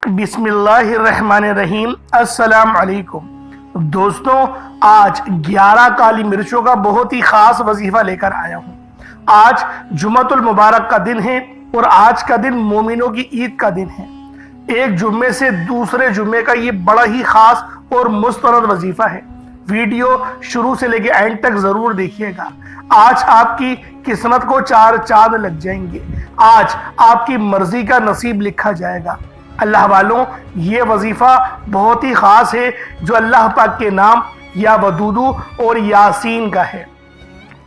बिस्मिल्लाहिर्रहमानिर्रहीम। अस्सलाम अलैकुम दोस्तों, आज 11 काली मिर्चों का बहुत ही खास वजीफा लेकर आया हूँ। आज जुम्मतुल मुबारक का दिन है और आज का दिन मोमिनों की ईद का दिन है। एक जुम्मे से दूसरे जुम्मे का ये बड़ा ही खास और मुस्तनद वजीफा है। वीडियो शुरू से लेके एंड तक जरूर देखिएगा। आज आपकी किस्मत को 4 चांद लग जाएंगे। आज आपकी मर्जी का नसीब लिखा जाएगा। अल्लाह वालों, ये वजीफा बहुत ही खास है जो अल्लाह पाक के नाम या वदूदू और यासीन का है।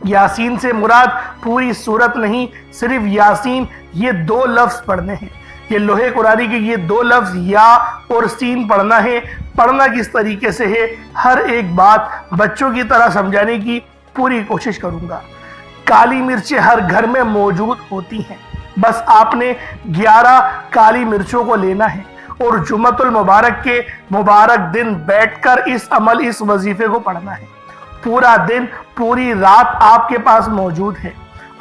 यासीन से मुराद पूरी सूरत नहीं, सिर्फ यासीन ये 2 लफ्ज पढ़ने हैं। ये लोहे कुरानी के ये 2 लफ्ज या और सीन पढ़ना है। पढ़ना किस तरीके से है, हर एक बात बच्चों की तरह समझाने की पूरी कोशिश करूंगा। काली मिर्चें हर घर में मौजूद होती हैं, बस आपने 11 काली मिर्चों को लेना है और जुम्मतुल मुबारक के मुबारक दिन बैठकर इस वजीफे को पढ़ना है। पूरा दिन पूरी रात आपके पास मौजूद है।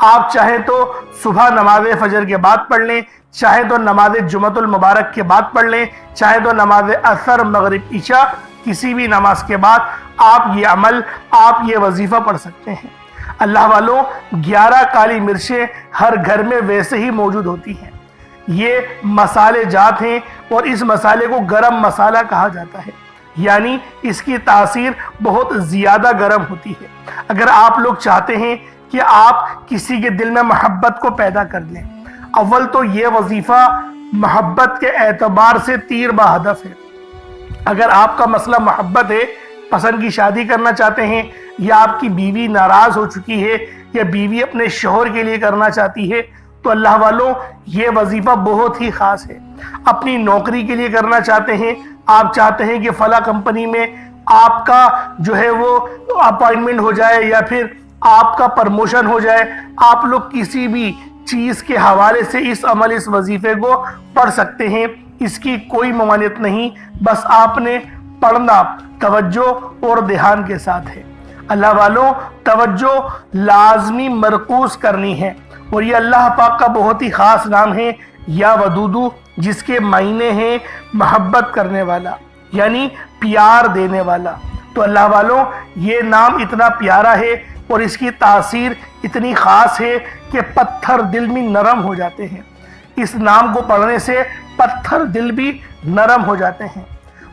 आप चाहें तो सुबह नमाज फजर के बाद पढ़ लें, चाहे तो नमाज जुम्मतुल मुबारक के बाद पढ़ लें, चाहे तो नमाज असर मगरिब इशा किसी भी नमाज के बाद आप ये वजीफा पढ़ सकते हैं। अल्लाह वालों, 11 काली मिर्चें हर घर में वैसे ही मौजूद होती हैं। ये मसाले जात हैं और इस मसाले को गरम मसाला कहा जाता है, यानी इसकी तासीर बहुत ज़्यादा गरम होती है। अगर आप लोग चाहते हैं कि आप किसी के दिल में मोहब्बत को पैदा कर लें, अव्वल तो ये वजीफ़ा मोहब्बत के एतबार से तीर बहदफ है। अगर आपका मसला मोहब्बत है, पसंद की शादी करना चाहते हैं, या आपकी बीवी नाराज हो चुकी है, या बीवी अपने शौहर के लिए करना चाहती है, तो अल्लाह वालों ये वजीफा बहुत ही खास है। अपनी नौकरी के लिए करना चाहते हैं, आप चाहते हैं कि फला कंपनी में आपका जो है वो अपॉइंटमेंट हो जाए या फिर आपका प्रमोशन हो जाए, आप लोग किसी भी चीज के हवाले से इस वजीफे को पढ़ सकते हैं। इसकी कोई ममानियत नहीं, बस आपने पढ़ना तवज्जो और ध्यान के साथ है। अल्लाह वालों, तवज्जो लाजमी मरकूज करनी है और ये अल्लाह पाक का बहुत ही खास नाम है या वदूदू, जिसके मायने हैं मोहब्बत करने वाला, यानी प्यार देने वाला। तो अल्लाह वालों, ये नाम इतना प्यारा है और इसकी तासीर इतनी खास है कि पत्थर दिल में नरम हो जाते हैं। इस नाम को पढ़ने से पत्थर दिल भी नरम हो जाते हैं।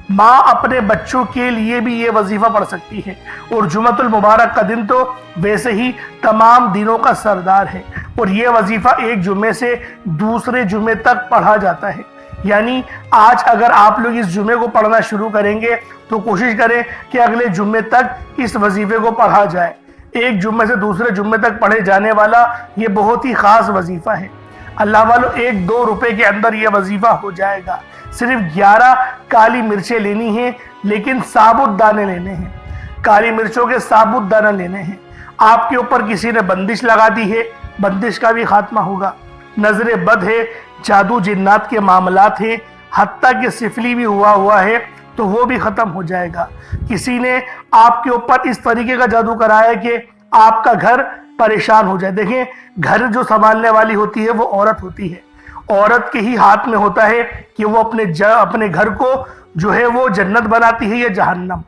माँ अपने बच्चों के लिए भी ये वजीफा पढ़ सकती है और जुम्मतुल मुबारक का दिन तो वैसे ही तमाम दिनों का सरदार है और ये वजीफा एक जुम्मे से दूसरे जुम्मे तक पढ़ा जाता है। यानी आज अगर आप लोग इस जुम्मे को पढ़ना शुरू करेंगे तो कोशिश करें कि अगले जुम्मे तक इस वजीफे को पढ़ा जाए। एक जुम्मे से दूसरे जुम्मे तक पढ़े जाने वाला ये बहुत ही खास वजीफा है। अल्लाह वालों, 1-2 रुपए के अंदर ये वजीफा हो जाएगा। सिर्फ 11 काली मिर्चें लेनी हैं, लेकिन साबुत दाने लेने हैं। काली मिर्चों के साबुत दाना लेने हैं। आपके ऊपर किसी ने बंदिश लगा दी है, बंदिश का भी खात्मा होगा। नजर बद है, जादू जिन्नात के मामलात हैं, हत्ता कि सिफली भी हुआ है तो वो भी ख़त्म हो जाएगा। किसी ने आपके ऊपर इस तरीके का जादू कराया कि आपका घर परेशान हो जाए। देखें, घर जो संभालने वाली होती है वो औरत होती है। औरत के ही हाथ में होता है कि वो अपने घर को जो है वो जन्नत बनाती है या जहन्नम।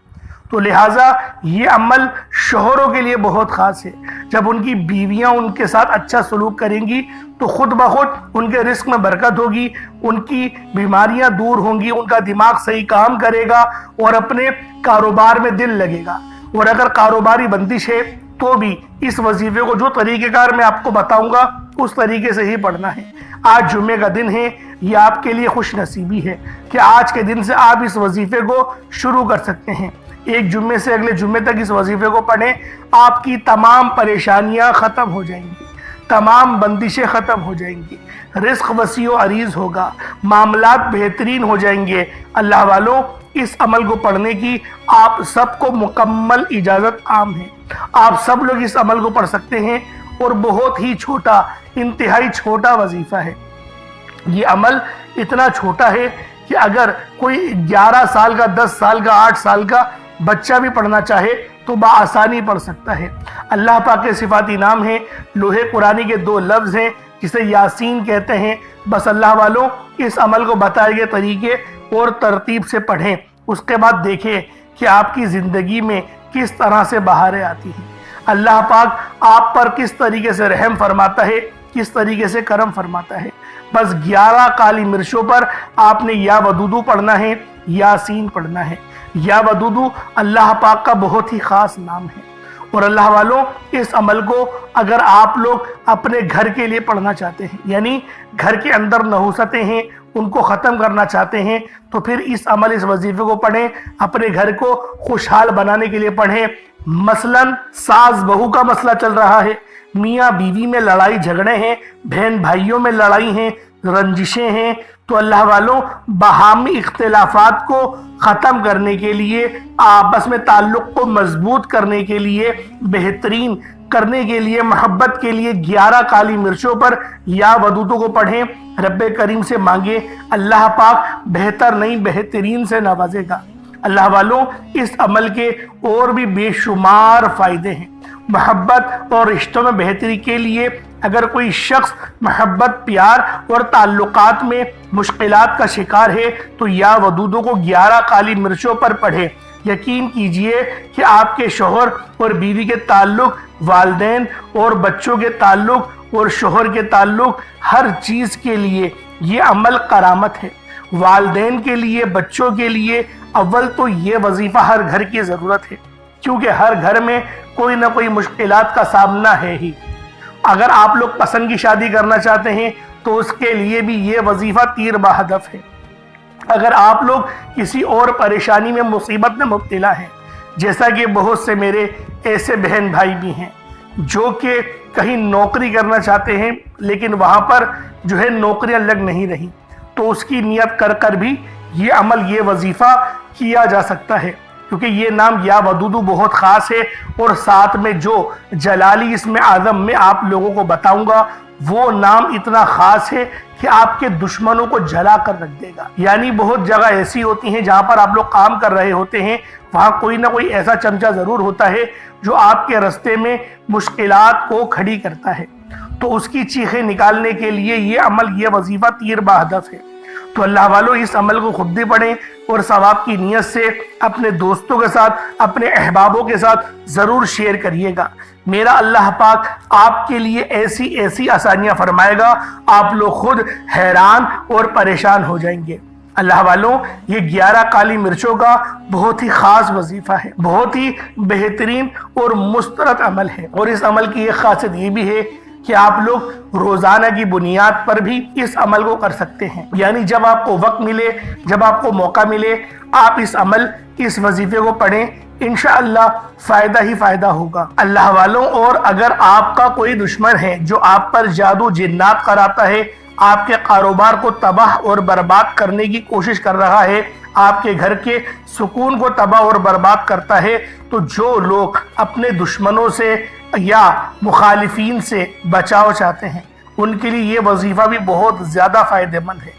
तो लिहाजा ये अमल शोहरों के लिए बहुत ख़ास है। जब उनकी बीवियां उनके साथ अच्छा सलूक करेंगी तो खुद ब खुद उनके रिस्क में बरकत होगी, उनकी बीमारियां दूर होंगी, उनका दिमाग सही काम करेगा और अपने कारोबार में दिल लगेगा। और अगर कारोबारी बंदिश है तो भी इस वजीफे को जो तरीक़ेकार मैं आपको बताऊंगा उस तरीके से ही पढ़ना है। आज जुम्मे का दिन है, ये आपके लिए खुश नसीबी है कि आज के दिन से आप इस वजीफे को शुरू कर सकते हैं। एक जुम्मे से अगले जुम्मे तक इस वजीफे को पढ़ें, आपकी तमाम परेशानियां ख़त्म हो जाएंगी, तमाम बंदिशें ख़त्म हो जाएंगी, रिस्क वसी व अरीज़ होगा, मामलात बेहतरीन हो जाएंगे। अल्लाह वालों, इस अमल को पढ़ने की आप सबको मुकम्मल इजाज़त आम है। आप सब लोग इस अमल को पढ़ सकते हैं और बहुत ही छोटा, इंतहाई छोटा वजीफा है। ये अमल इतना छोटा है कि अगर कोई 11 साल का, 10 साल का, 8 साल का बच्चा भी पढ़ना चाहे तो बआसानी पढ़ सकता है। अल्लाह पाक के सिफाती नाम है, लोहे कुरानी के 2 लफ्ज़ हैं जिसे यासीन कहते हैं, बस अल्लाह वालों इस अमल को बताए गए तरीके और तरतीब से पढ़ें, उसके बाद देखें कि आपकी ज़िंदगी में किस तरह से बहारें आती हैं। अल्लाह पाक आप पर किस तरीके से रहम फरमाता है, किस तरीके से करम फरमाता है। बस 11 काली मिर्चों पर आपने या वदूदू पढ़ना है, यासीन पढ़ना है। या वदूदू अल्लाह पाक का बहुत ही ख़ास नाम है। और अल्लाह वालों इस अमल को अगर आप लोग अपने घर के लिए पढ़ना चाहते हैं, यानी घर के अंदर नहुसतें हैं उनको ख़त्म करना चाहते हैं, तो फिर इस अमल इस वजीफे को पढ़ें, अपने घर को खुशहाल बनाने के लिए पढ़ें। मसलन सास बहू का मसला चल रहा है, मियाँ बीवी में लड़ाई झगड़े हैं, बहन भाइयों में लड़ाई हैं, रंजिशें हैं, तो अल्लाह वालों बाहमी इख्तिलाफात को ख़त्म करने के लिए, आपस में ताल्लुक़ को मजबूत करने के लिए, बेहतरीन करने के लिए, मोहब्बत के लिए 11 काली मिर्चों पर या वदूदों को पढ़ें। रब्बे करीम से मांगे, अल्लाह पाक बेहतर नहीं बेहतरीन से नवाजेगा। अल्लाह वालों इस अमल के और भी बेशुमार फ़ायदे हैं। मोहब्बत और रिश्तों में बेहतरी के लिए अगर कोई शख्स मोहब्बत प्यार और ताल्लुकात में मुश्किलात का शिकार है तो या वदूदों को 11 काली मिर्चों पर पढ़े। यकीन कीजिए कि आपके शोहर और बीवी के ताल्लुक, वालिदैन और बच्चों के ताल्लुक और शोहर के ताल्लुक, हर चीज़ के लिए ये अमल करामत है। वालिदैन के लिए, बच्चों के लिए अव्वल तो ये वजीफ़ा हर घर की ज़रूरत है, क्योंकि हर घर में कोई ना कोई मुश्किलात का सामना है ही। अगर आप लोग पसंद की शादी करना चाहते हैं तो उसके लिए भी ये वजीफ़ा तीर बहदफ है। अगर आप लोग किसी और परेशानी में, मुसीबत में मुब्तला हैं, जैसा कि बहुत से मेरे ऐसे बहन भाई भी हैं जो कि कहीं नौकरी करना चाहते हैं लेकिन वहाँ पर जो है नौकरियाँ लग नहीं रही, तो उसकी नियत कर कर भी ये अमल, ये वजीफ़ा किया जा सकता है, क्योंकि ये नाम या वदूदू बहुत ख़ास है। और साथ में जो जलाली इसमें आज़म में आप लोगों को बताऊंगा वो नाम इतना ख़ास है कि आपके दुश्मनों को जला कर रख देगा। यानी बहुत जगह ऐसी होती हैं जहाँ पर आप लोग काम कर रहे होते हैं, वहाँ कोई ना कोई ऐसा चमचा ज़रूर होता है जो आपके रास्ते में मुश्किलात को खड़ी करता है, तो उसकी चीखें निकालने के लिए ये अमल, ये वजीफ़ा तीर बहदफ है। तो अल्लाह वालों इस अमल को खुद भी पढ़ें और सवाब की नीयत से अपने दोस्तों के साथ, अपने अहबाबों के साथ ज़रूर शेयर करिएगा। मेरा अल्लाह पाक आपके लिए ऐसी ऐसी आसानियाँ फरमाएगा, आप लोग खुद हैरान और परेशान हो जाएंगे। अल्लाह वालों ये 11 काली मिर्चों का बहुत ही ख़ास वजीफ़ा है, बहुत ही बेहतरीन और मुस्तरद अमल है। और इस अमल की एक खासियत ये भी है कि आप लोग रोज़ाना की बुनियाद पर भी इस अमल को कर सकते हैं। यानी जब आपको वक्त मिले, जब आपको मौका मिले, आप इस अमल, इस वजीफे को पढ़ें, इंशाअल्लाह फ़ायदा ही फ़ायदा होगा। अल्लाह वालों और अगर आपका कोई दुश्मन है जो आप पर जादू जिन्नात कराता है, आपके कारोबार को तबाह और बर्बाद करने की कोशिश कर रहा है, आपके घर के सुकून को तबाह और बर्बाद करता है, तो जो लोग अपने दुश्मनों से या मुखालिफिन से बचाव चाहते हैं उनके लिए ये वजीफ़ा भी बहुत ज़्यादा फ़ायदेमंद है।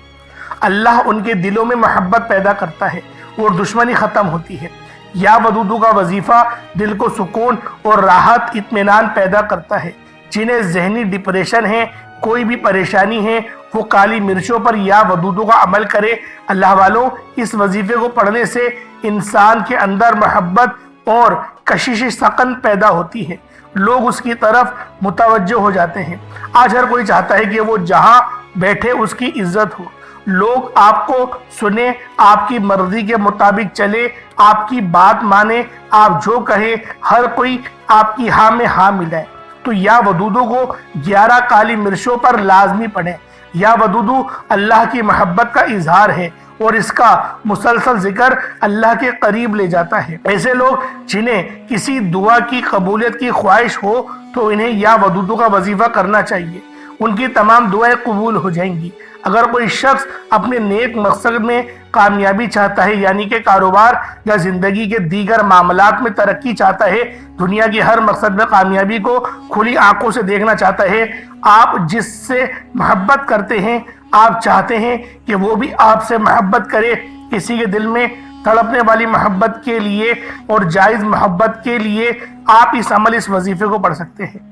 अल्लाह उनके दिलों में मोहब्बत पैदा करता है और दुश्मनी ख़त्म होती है। या वदूदू का वजीफ़ा दिल को सुकून और राहत, इत्मीनान पैदा करता है। जिन्हें जहनी डिप्रेशन है, कोई भी परेशानी है, वो काली मिर्चों पर या वदूदू का अमल करे। अल्लाह वालों इस वजीफ़े को पढ़ने से इंसान के अंदर मोहब्बत और कशिश सकन पैदा होती है, लोग उसकी तरफ मुतवज्जो हो जाते हैं। आज हर कोई चाहता है कि वो जहाँ बैठे उसकी इज्जत हो, लोग आपको सुने, आपकी मर्जी के मुताबिक चले, आपकी बात माने, आप जो कहे हर कोई आपकी हाँ में हाँ मिलाए। तो या वदूदू को 11 काली मिर्चों पर लाजमी पढ़ें। या वदूदू अल्लाह की मोहब्बत का इजहार है और इसका मुसलसल जिक्र अल्लाह के करीब ले जाता है। ऐसे लोग जिन्हें किसी दुआ की कबूलियत की ख्वाहिश हो तो इन्हें या वदूदू का वजीफ़ा करना चाहिए, उनकी तमाम दुआएं कबूल हो जाएंगी। अगर कोई शख्स अपने नेक मकसद में कामयाबी चाहता है, यानी कि कारोबार या ज़िंदगी के दीगर मामलात में तरक्की चाहता है, दुनिया की हर मकसद में कामयाबी को खुली आंखों से देखना चाहता है, आप जिससे मोहब्बत करते हैं, आप चाहते हैं कि वो भी आपसे मोहब्बत करे, किसी के दिल में तड़पने वाली मोहब्बत के लिए और जायज़ मोहब्बत के लिए आप इस अमल, इस वजीफ़े को पढ़ सकते हैं।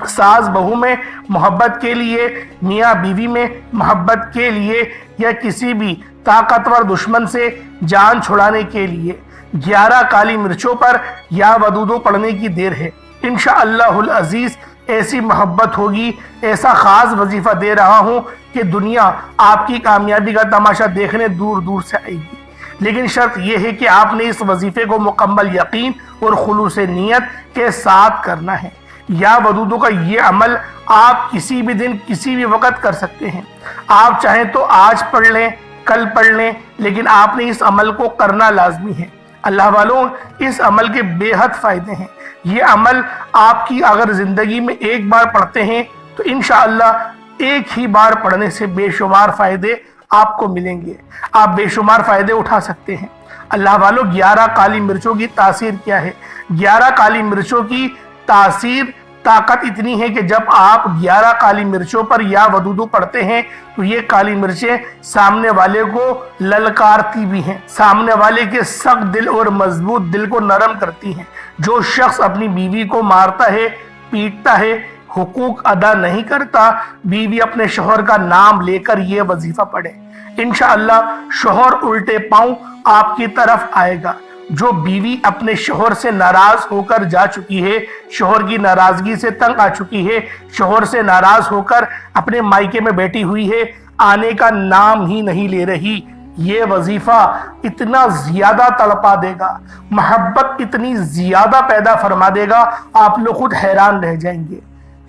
सास बहू में मोहब्बत के लिए, मियाँ बीवी में मोहब्बत के लिए, या किसी भी ताकतवर दुश्मन से जान छुड़ाने के लिए 11 काली मिर्चों पर या वदूदो पढ़ने की देर है। इंशाअल्लाहुल अजीज ऐसी मोहब्बत होगी, ऐसा खास वजीफा दे रहा हूँ कि दुनिया आपकी कामयाबी का तमाशा देखने दूर दूर से आएगी। लेकिन शर्त यह है कि आपने इस वजीफे को मुकम्मल यकीन और खुलूस नीयत के साथ करना है। या वदूदों का ये अमल आप किसी भी दिन किसी भी वक्त कर सकते हैं। आप चाहें तो आज पढ़ लें, कल पढ़ लें, लेकिन आपने इस अमल को करना लाजमी है। अल्लाह वालों, इस अमल के बेहद फ़ायदे हैं। ये अमल आपकी अगर ज़िंदगी में एक बार पढ़ते हैं तो इंशाअल्लाह एक ही बार पढ़ने से बेशुमार फ़ायदे आपको मिलेंगे। आप बेशुमार फ़ायदे उठा सकते हैं। अल्लाह वालों, 11 काली मिर्चों की तासीर क्या है? 11 काली मिर्चों की तासीर ताकत इतनी है कि जब आप 11 काली मिर्चों पर या वदूदू पढ़ते हैं तो ये काली मिर्चें सामने वाले को ललकारती भी हैं, सामने वाले के सख्त दिल और मजबूत दिल को नरम करती हैं। जो शख्स अपनी बीवी को मारता है, पीटता है, हुकूक अदा नहीं करता, बीवी अपने शोहर का नाम लेकर ये वजीफा पढ़े, इंशाअल्लाह शोहर उल्टे पांव आपकी तरफ आएगा। जो बीवी अपने शोहर से नाराज होकर जा चुकी है, शोहर की नाराजगी से तंग आ चुकी है, शोहर से नाराज होकर अपने मायके में बैठी हुई है, आने का नाम ही नहीं ले रही, ये वजीफा इतना ज्यादा तड़पा देगा, मोहब्बत इतनी ज्यादा पैदा फरमा देगा, आप लोग खुद हैरान रह जाएंगे।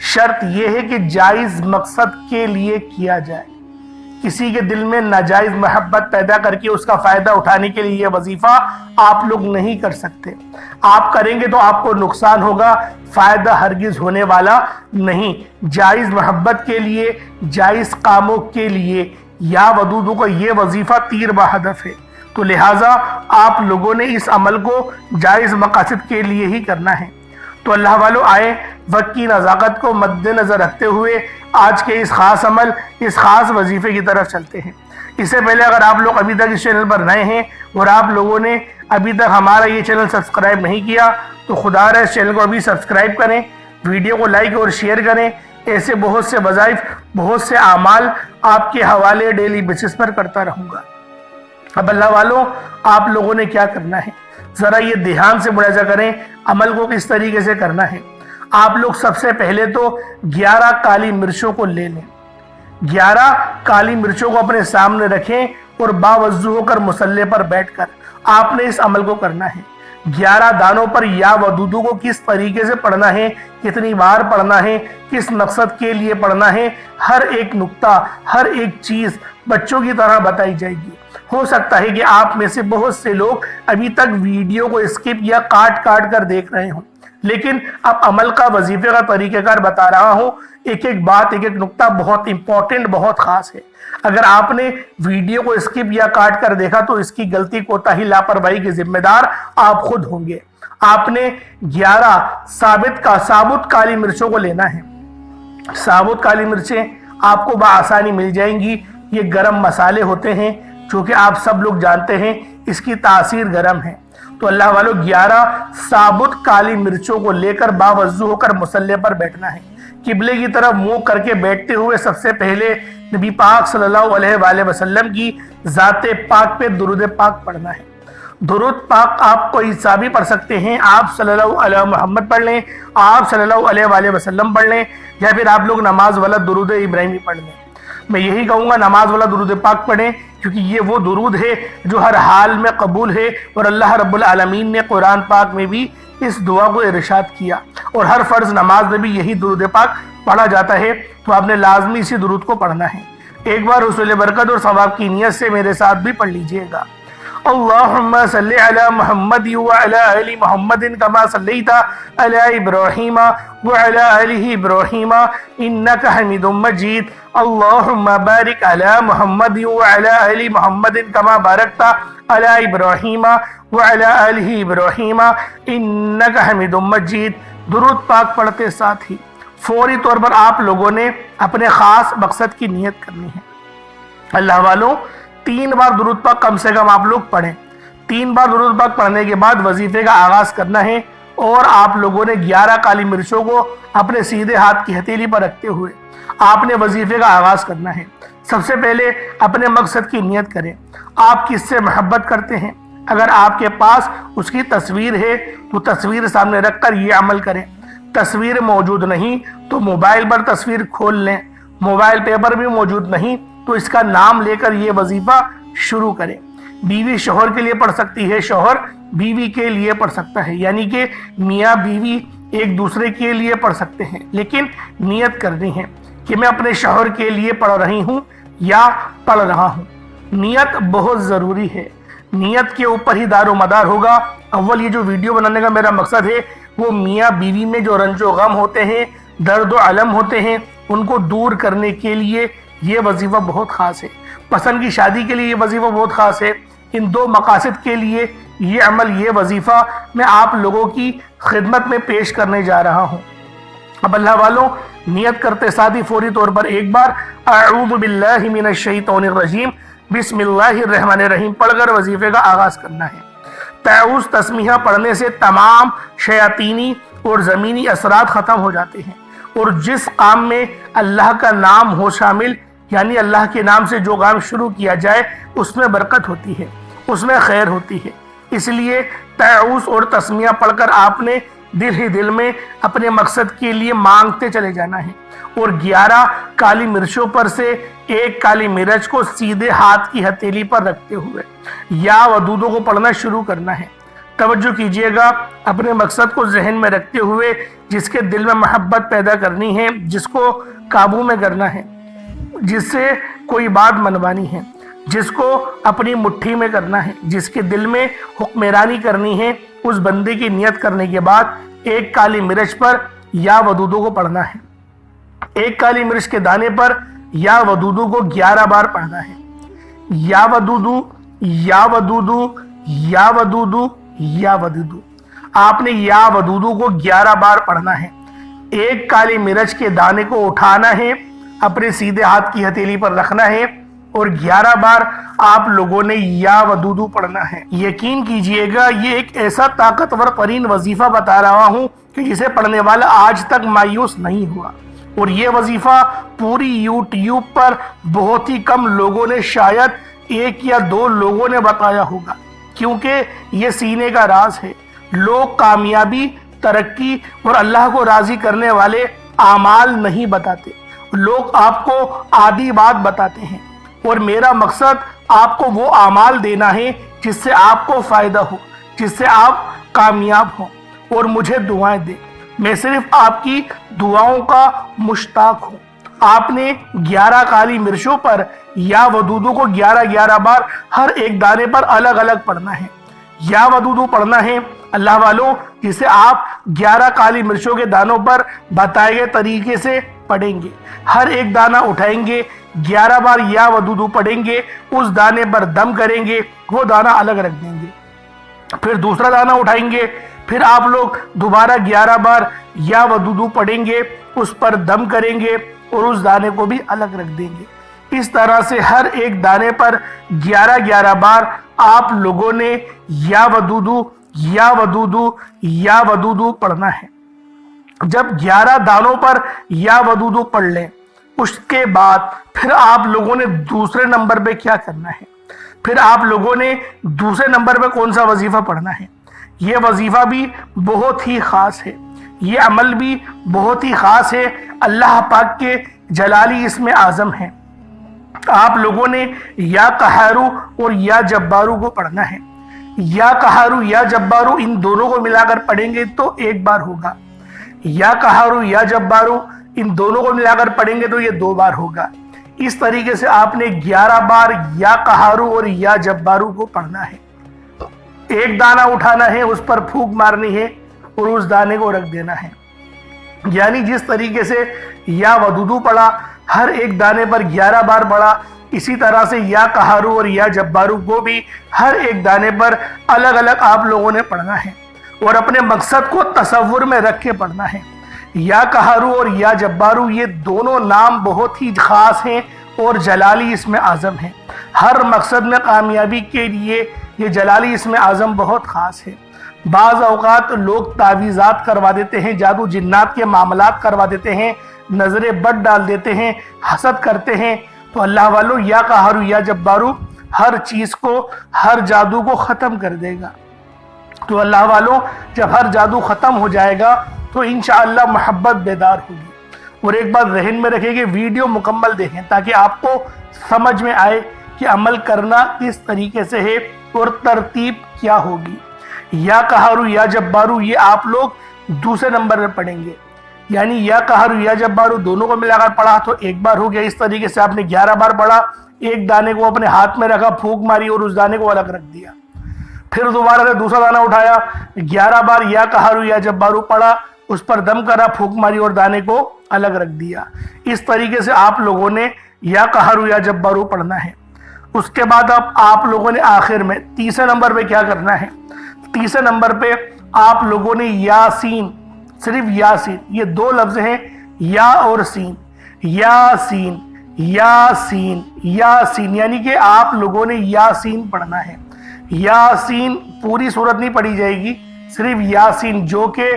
शर्त यह है कि जायज मकसद के लिए किया जाए। किसी के दिल में नाजायज मोहब्बत पैदा करके उसका फायदा उठाने के लिए यह वजीफा आप लोग नहीं कर सकते। आप करेंगे तो आपको नुकसान होगा, फायदा हरगिज होने वाला नहीं। जायज मोहब्बत के लिए, जायज कामों के लिए या वदूदों का ये वजीफा तीर बहदफ है। तो लिहाजा आप लोगों ने इस अमल को जायज मकासद के लिए ही करना है। तो अल्लाह वालों, आए वक्त की नज़ाकत को मद्देनज़र रखते हुए आज के इस खास अमल, इस खास वजीफे की तरफ चलते हैं। इससे पहले अगर आप लोग अभी तक इस चैनल पर नए हैं और आप लोगों ने अभी तक हमारा ये चैनल सब्सक्राइब नहीं किया तो खुदा रहा इस चैनल को अभी सब्सक्राइब करें, वीडियो को लाइक और शेयर करें। ऐसे बहुत से वज़ाइफ, बहुत से आमाल आपके हवाले डेली बेसिस पर करता रहूँगा। अब अल्लाह वालों, आप लोगों ने क्या करना है, ज़रा ये ध्यान से मुलाजा करें अमल को किस तरीके से करना है। आप लोग सबसे पहले तो 11 काली मिर्चों को ले लें। 11 काली मिर्चों को अपने सामने रखें और बावजू होकर मुसल्ले पर बैठकर आपने इस अमल को करना है। 11 दानों पर या वदूदू को किस तरीके से पढ़ना है, कितनी बार पढ़ना है, किस मकसद के लिए पढ़ना है, हर एक नुक्ता, हर एक चीज बच्चों की तरह बताई जाएगी। हो सकता है कि आप में से बहुत से लोग अभी तक वीडियो को स्किप या काट काट कर देख रहे हों, लेकिन अब अमल का वजीफे का तरीक़ेकार बता रहा हूं। एक एक बात, एक एक नुक्ता बहुत इंपॉर्टेंट, बहुत खास है। अगर आपने वीडियो को स्किप या काट कर देखा तो इसकी गलती, कोताही, लापरवाही के जिम्मेदार आप खुद होंगे। आपने 11 साबुत काली मिर्चों को लेना है। साबुत काली मिर्चें आपको बआसानी मिल जाएंगी। ये गरम मसाले होते हैं जो कि आप सब लोग जानते हैं, इसकी तासीर गरम है। तो अल्लाह वालों, 11 साबुत काली मिर्चों को लेकर बावजू होकर मुसल्ले पर बैठना है। किबले की तरफ मुंह करके बैठते हुए सबसे पहले नबी पाक सल्लल्लाहु अलैहि वसल्लम की ज़ाते पाक पे दुरूद पाक पढ़ना है। दुरूद पाक आप कोई सा भी पढ़ सकते हैं। आप सल्लल्लाहु अलैहि मोहम्मद पढ़ लें, आप सल्लल्लाहु अलैहि वसल्लम पढ़ लें, या फिर आप लोग नमाज वाला दुरूद इब्राहिमी पढ़ लें। मैं यही कहूँगा नमाज वाला दुरूद पाक पढ़ें, क्योंकि ये वो दुरूद है जो हर हाल में कबूल है। और अल्लाह रब्बुल आलमीन ने कुरान पाक में भी इस दुआ को इरशाद किया, और हर फर्ज नमाज में भी यही दुरूद पाक पढ़ा जाता है। तो आपने लाजमी इसी दुरूद को पढ़ना है। एक बार हुसूल बरकत और सवाब की नियत से मेरे साथ भी पढ़ लीजिएगा। अल्लाहुम्मा सल्ली अला मुहम्मद व अला आलि मुहम्मदिन कमा सल्लैता अला इब्राहीम व अला आलि इब्राहीम इन्नका हमीदुम मजीद। अल्लाहुम्मा बारिक अला मुहम्मद व अला आलि मुहम्मदिन कमा बारकता अला इब्राहीम व अला आलि इब्राहीम इन्नका हमीदुम मजीद। दुरूद पाक पढ़ते साथ ही फौरी तौर पर आप लोगों ने अपने खास मकसद की नियत करनी है। अल्लाह वालों, 3 बार दुरूद पाक कम से कम आप लोग पढ़ें। 3 बार दुरूद पाक पढ़ने के बाद वजीफे का आगाज करना है اور آپ لوگوں نے 11 کالی مرچوں کو اپنے سیدھے ہاتھ کی ہتھیلی پر رکھتے ہوئے آپ نے وظیفے کا آغاز کرنا ہے۔ سب سے پہلے اپنے مقصد کی نیت کریں۔ آپ کس سے محبت کرتے ہیں؟ اگر آپ کے پاس اس کی تصویر ہے تو تصویر سامنے رکھ کر یہ عمل کریں۔ تصویر موجود نہیں تو موبائل پر تصویر کھول لیں۔ موبائل پیپر بھی موجود نہیں تو اس کا نام لے کر یہ وظیفہ شروع کریں۔ بیوی شوہر کے لیے پڑھ سکتی ہے، شوہر بیوی کے لیے پڑھ سکتا ہے، یعنی کہ میاں بیوی ایک دوسرے کے لیے پڑھ سکتے ہیں، لیکن نیت کرنی ہے کہ میں اپنے شوہر کے لیے پڑھ رہی ہوں یا پڑھ رہا ہوں۔ نیت بہت ضروری ہے، نیت کے اوپر ہی دار و مدار ہوگا۔ اول یہ جو ویڈیو بنانے کا میرا مقصد ہے وہ میاں بیوی میں جو رنج و غم ہوتے ہیں، درد و علم ہوتے ہیں، ان کو دور کرنے کے لیے یہ وظیفہ بہت خاص ہے۔ پسند کی شادی کے لیے یہ وظیفہ بہت خاص ہے۔ ان دو مقاصد کے لیے یہ عمل، یہ وظیفہ میں آپ لوگوں کی خدمت میں پیش کرنے جا رہا ہوں۔ اب اللہ والوں، نیت کرتے ساتھ ہی فوری طور پر ایک بار اعوذ باللہ من الشیطان الرجیم بسم اللہ الرحمن الرحیم پڑھ کر وظیفے کا آغاز کرنا ہے۔ تعوذ تسمیہ پڑھنے سے تمام شیاطینی اور زمینی اثرات ختم ہو جاتے ہیں، اور جس کام میں اللہ کا نام ہو شامل، یعنی اللہ کے نام سے جو کام شروع کیا جائے اس میں برکت ہوتی ہے، اس میں خیر ہوتی ہے۔ اس لیے تعوذ اور تسمیہ پڑھ کر آپ نے دل ہی دل میں اپنے مقصد کے لیے مانگتے چلے جانا ہے، اور 11 کالی مرچوں پر سے ایک کالی مرچ کو سیدھے ہاتھ کی ہتھیلی پر رکھتے ہوئے یا ودودوں کو پڑھنا شروع کرنا ہے۔ توجہ کیجئے گا، اپنے مقصد کو ذہن میں رکھتے ہوئے، جس کے دل میں محبت پیدا کرنی ہے، جس کو قابو میں کرنا ہے، جس سے کوئی بات منوانی ہے، جس کو اپنی مٹھی میں کرنا ہے، جس کے دل میں حکمرانی کرنی ہے، اس بندے کی نیت کرنے کے بعد ایک کالی مرچ پر یا ودودوں کو پڑھنا ہے۔ ایک کالی مرچ کے دانے پر یا ودودو کو 11 بار پڑھنا ہے۔ یا ودودو، یا ودودو، یا ودودو، یا ودودو۔ آپ نے یا ودودو کو 11 بار پڑھنا ہے۔ ایک کالی مرچ کے دانے کو اٹھانا ہے، اپنے سیدھے ہاتھ کی ہتھیلی پر رکھنا ہے، اور 11 بار آپ لوگوں نے یا ودودو پڑھنا ہے۔ یقین کیجئے گا، یہ ایک ایسا طاقتور ترین وظیفہ بتا رہا ہوں کہ جسے پڑھنے والا آج تک مایوس نہیں ہوا، اور یہ وظیفہ پوری یوٹیوب پر بہت ہی کم لوگوں نے، شاید 1 یا 2 لوگوں نے بتایا ہوگا، کیونکہ یہ سینے کا راز ہے۔ لوگ کامیابی، ترقی اور اللہ کو راضی کرنے والے اعمال نہیں بتاتے، لوگ آپ کو آدھی بات بتاتے ہیں، اور میرا مقصد آپ کو وہ اعمال دینا ہے جس سے آپ کو فائدہ ہو، جس سے آپ کامیاب ہوں اور مجھے دعائیں دیں۔ میں صرف آپ کی دعاؤں کا مشتاق ہوں۔ آپ نے 11 کالی مرچوں پر یا ودودو کو 11 بار ہر ایک دانے پر الگ الگ پڑھنا ہے۔ یا ودودو پڑھنا ہے اللہ والوں، جسے آپ 11 کالی مرچوں کے دانوں پر بتائے گئے طریقے سے پڑھیں گے۔ ہر ایک دانہ اٹھائیں گے، 11 بار یا ودودو پڑھیں گے، اس دانے پر دم کریں گے، وہ دانہ الگ رکھ دیں گے۔ پھر دوسرا دانہ اٹھائیں گے، پھر آپ لوگ دوبارہ 11 بار یا ودودو پڑھیں گے، اس پر دم کریں گے، اور اس دانے کو بھی الگ رکھ دیں گے۔ اس طرح سے ہر ایک دانے پر 11 بار آپ لوگوں نے یا ودودو، یا ودودو، یا ودودو پڑھنا ہے۔ جب 11 دانوں پر یا ودودو پڑھ لیں، اس کے بعد پھر آپ لوگوں نے دوسرے نمبر پہ کیا کرنا ہے؟ پھر آپ لوگوں نے دوسرے نمبر پہ کون سا وظیفہ پڑھنا ہے؟ یہ وظیفہ بھی بہت ہی خاص ہے، یہ عمل بھی بہت ہی خاص ہے، اللہ پاک کے جلالی اسم اعظم ہے۔ آپ لوگوں نے یا قہارو اور یا جبارو کو پڑھنا ہے۔ یا قہارو، یا جبارو، ان دونوں کو ملا کر پڑھیں گے تو 1 بار ہوگا۔ یا قہارو، یا جبارو، ان دونوں کو ملا کر پڑھیں گے تو یہ 2 بار ہوگا۔ اس طریقے سے آپ نے 11 بار یا قہارو اور یا جبارو کو پڑھنا ہے۔ ایک دانہ اٹھانا ہے، اس پر پھونک مارنی ہے، اور اس دانے کو رکھ دینا ہے۔ یعنی جس طریقے سے یا ودودو پڑھا، ہر ایک دانے پر 11 بار پڑھا، اسی طرح سے یا قہارو اور یا جبارو کو بھی ہر ایک دانے پر الگ الگ آپ لوگوں نے پڑھنا ہے، اور اپنے مقصد کو تصور میں رکھ کے پڑھنا ہے۔ یا قہارو اور یا جبارو، یہ دونوں نام بہت ہی خاص ہیں اور جلالی اسم اعظم ہیں۔ ہر مقصد میں کامیابی کے لیے یہ جلالی اسم اعظم بہت خاص ہے۔ بعض اوقات لوگ تعویذات کروا دیتے ہیں، جادو جنات کے معاملات کروا دیتے ہیں، نظر بد ڈال دیتے ہیں، حسد کرتے ہیں، تو اللہ والو یا قہارو یا جبارو ہر چیز کو، ہر جادو کو ختم کر دے گا۔ تو اللہ والو جب ہر جادو ختم ہو جائے گا تو انشاءاللہ محبت بیدار ہوگی۔ اور ایک بات ذہن میں رکھیں کہ ویڈیو مکمل دیکھیں تاکہ آپ کو سمجھ میں آئے کہ عمل کرنا کس طریقے سے ہے اور ترتیب کیا ہوگی۔ یا قہارو یا جبارو یہ آپ لوگ دوسرے نمبر میں پڑھیں گے، یعنی یا قہارو یا جبارو دونوں کو ملا کر پڑھا تو ایک بار ہو گیا۔ اس طریقے سے آپ نے 11 بار پڑھا، ایک دانے کو اپنے ہاتھ میں رکھا، پھونک ماری اور اس دانے کو الگ رکھ دیا۔ پھر دوبارہ سے دوسرا دانہ اٹھایا، 11 بار یا قہارو یا جبارو پڑھا، اس پر دم کرا، پھونک ماری اور دانے کو الگ رکھ دیا۔ اس طریقے سے آپ لوگوں نے یا قہارو یا جبارو پڑھنا ہے۔ اس کے بعد اب آپ لوگوں نے آخر میں تیسرے نمبر پہ کیا کرنا ہے؟ تیسرے نمبر پہ آپ لوگوں نے یاسین، صرف یاسین، یہ دو لفظ ہیں یا اور سین، یاسین یاسین یاسین، یعنی کہ آپ لوگوں نے یاسین پڑھنا ہے۔ یاسین پوری صورت نہیں پڑھی جائے گی، صرف یاسین جو کہ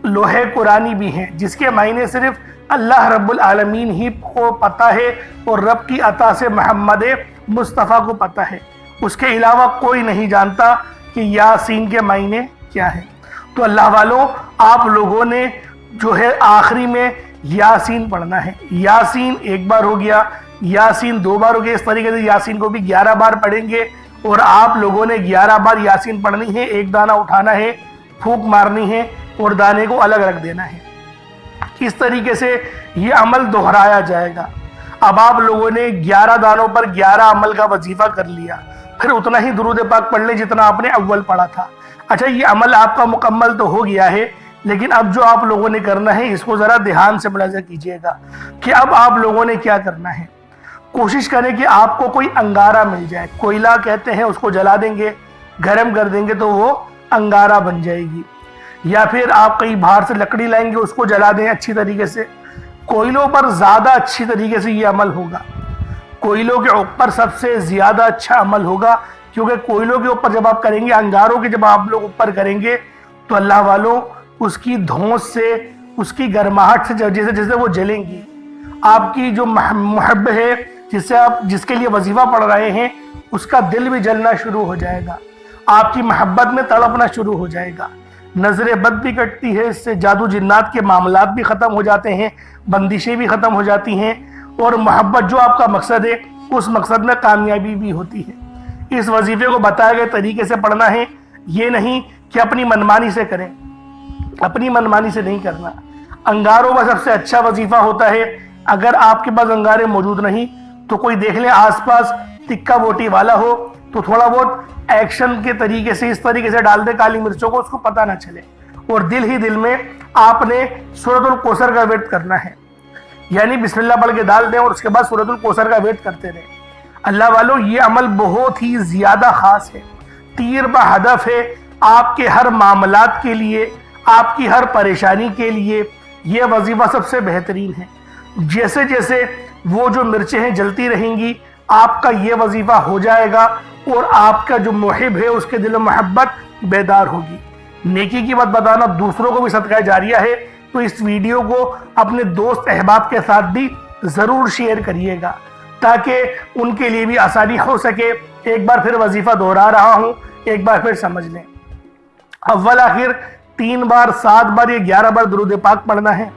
لوحے قرآنی بھی ہیں، جس کے معنی صرف اللہ رب العالمین ہی کو پتہ ہے اور رب کی عطا سے محمد مصطفیٰ کو پتہ ہے، اس کے علاوہ کوئی نہیں جانتا کہ یاسین کے معنی کیا ہے۔ تو اللہ والوں آپ لوگوں نے جو ہے آخری میں یاسین پڑھنا ہے۔ یاسین ایک بار ہو گیا، یاسین 2 بار ہو گیا، اس طریقے سے یاسین کو بھی 11 بار پڑھیں گے اور آپ لوگوں نے 11 بار یاسین پڑھنی ہے، ایک دانہ اٹھانا ہے، پھونک مارنی ہے اور دانے کو الگ رکھ دینا ہے۔ اس طریقے سے یہ عمل دہرایا جائے گا۔ اب آپ لوگوں نے 11 دانوں پر 11 عمل کا وظیفہ کر لیا، پھر اتنا ہی درود پاک پڑھ لیں جتنا آپ نے اول پڑھا تھا۔ اچھا یہ عمل آپ کا مکمل تو ہو گیا ہے، لیکن اب جو آپ لوگوں نے کرنا ہے اس کو ذرا دھیان سے ملاحظہ کیجئے گا کہ اب آپ لوگوں نے کیا کرنا ہے۔ کوشش کریں کہ آپ کو کوئی انگارہ مل جائے، کوئلہ کہتے ہیں، اس کو جلا دیں گے، گرم کر دیں گے تو وہ انگارہ بن جائے گی، یا پھر آپ کہیں باہر سے لکڑی لائیں گے، اس کو جلا دیں اچھی طریقے سے۔ کوئلوں پر زیادہ اچھی طریقے سے یہ عمل ہوگا، کوئلوں کے اوپر سب سے زیادہ اچھا عمل ہوگا، کیونکہ کوئلوں کے اوپر جب آپ کریں گے، انگاروں کے جب آپ لوگ اوپر کریں گے تو اللہ والوں اس کی دھونس سے، اس کی گرماہٹ سے جیسے جیسے وہ جلیں گی، آپ کی جو محب ہے جس کے لیے وظیفہ پڑھ رہے ہیں اس کا دل بھی جلنا شروع ہو جائے گا، آپ کی محبت میں تڑپنا شروع ہو جائے گا، نظر بد بھی کٹتی ہے، اس سے جادو جنات کے معاملات بھی ختم ہو جاتے ہیں، بندشیں بھی ختم ہو جاتی ہیں، اور محبت جو آپ کا مقصد ہے اس مقصد میں کامیابی بھی ہوتی ہے۔ اس وظیفے کو بتائے گئے طریقے سے پڑھنا ہے، یہ نہیں کہ اپنی منمانی سے کریں، اپنی منمانی سے نہیں کرنا۔ انگاروں کا سب سے اچھا وظیفہ ہوتا ہے، اگر آپ کے پاس انگارے موجود نہیں تو کوئی دیکھ لیں آس پاس تکہ بوٹی والا ہو تو تھوڑا بہت ایکشن کے طریقے سے اس طریقے سے ڈال دے کالی مرچوں کو، اس کو پتہ نہ چلے، اور دل ہی دل میں آپ نے سورۃ الکوثر کا ورد کرنا ہے، یعنی بسم اللہ پڑھ کے ڈال دیں اور اس کے بعد سورۃ الکوثر کا ورد کرتے رہیں۔ اللہ والوں یہ عمل بہت ہی زیادہ خاص ہے، تیر بہ ہدف ہے، آپ کے ہر معاملات کے لیے، آپ کی ہر پریشانی کے لیے یہ وظیفہ سب سے بہترین ہے۔ جیسے جیسے وہ جو مرچیں ہیں جلتی رہیں گی، آپ کا یہ وظیفہ ہو جائے گا اور آپ کا جو محب ہے اس کے دل و محبت بیدار ہوگی۔ نیکی کی بات بتانا دوسروں کو بھی صدقہ جاریہ ہے، تو اس ویڈیو کو اپنے دوست احباب کے ساتھ بھی ضرور شیئر کریے گا تاکہ ان کے لیے بھی آسانی ہو سکے۔ ایک بار پھر وظیفہ دہرا رہا ہوں، ایک بار پھر سمجھ لیں، اول آخر 3 بار 7 بار یہ 11 بار درود پاک پڑھنا ہے،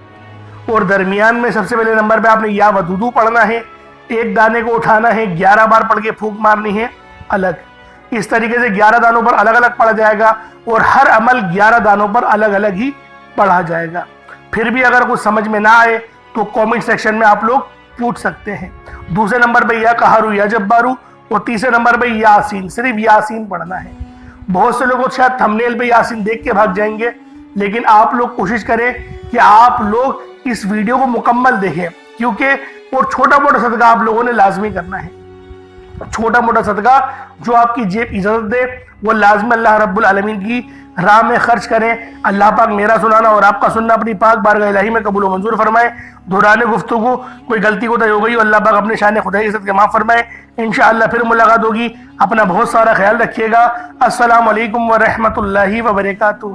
اور درمیان میں سب سے پہلے نمبر پہ آپ نے یا ودودو پڑھنا ہے، ایک دانے کو اٹھانا ہے، 11 بار پڑھ کے پھونک مارنی ہے الگ۔ اس طریقے سے 11 دانوں پر الگ الگ پڑھا جائے گا اور ہر عمل 11 دانوں پر الگ الگ ہی پڑھا جائے گا۔ پھر بھی اگر کچھ سمجھ میں نہ آئے تو کامنٹ سیکشن میں آپ لوگ پوچھ سکتے ہیں۔ دوسرے نمبر پہ یا قہارو یا جبارو، اور تیسرے نمبر پہ یاسین، صرف یاسین پڑھنا ہے۔ بہت سے لوگ شاید تھمبنیل پہ یاسین دیکھ کے بھاگ جائیں گے، لیکن آپ لوگ کوشش کریں کہ آپ لوگ اس ویڈیو کو مکمل دیکھیں، کیونکہ اور چھوٹا موٹا صدقہ آپ لوگوں نے لازمی کرنا ہے۔ چھوٹا موٹا صدقہ جو آپ کی جیب اجازت دے وہ لازم اللہ رب العالمین کی راہ میں خرچ کریں۔ اللہ پاک میرا سنانا اور آپ کا سننا اپنی پاک بارگاہ الہی میں قبول و منظور فرمائے۔ دوران گفتگو کوئی غلطی کوتاہی ہو گئی، اللہ پاک اپنے شان خدائی عزت کے معاف فرمائے۔ انشاءاللہ پھر ملاقات ہوگی۔ اپنا بہت سارا خیال رکھیے گا۔ السلام علیکم ورحمۃ اللہ وبرکاتہ۔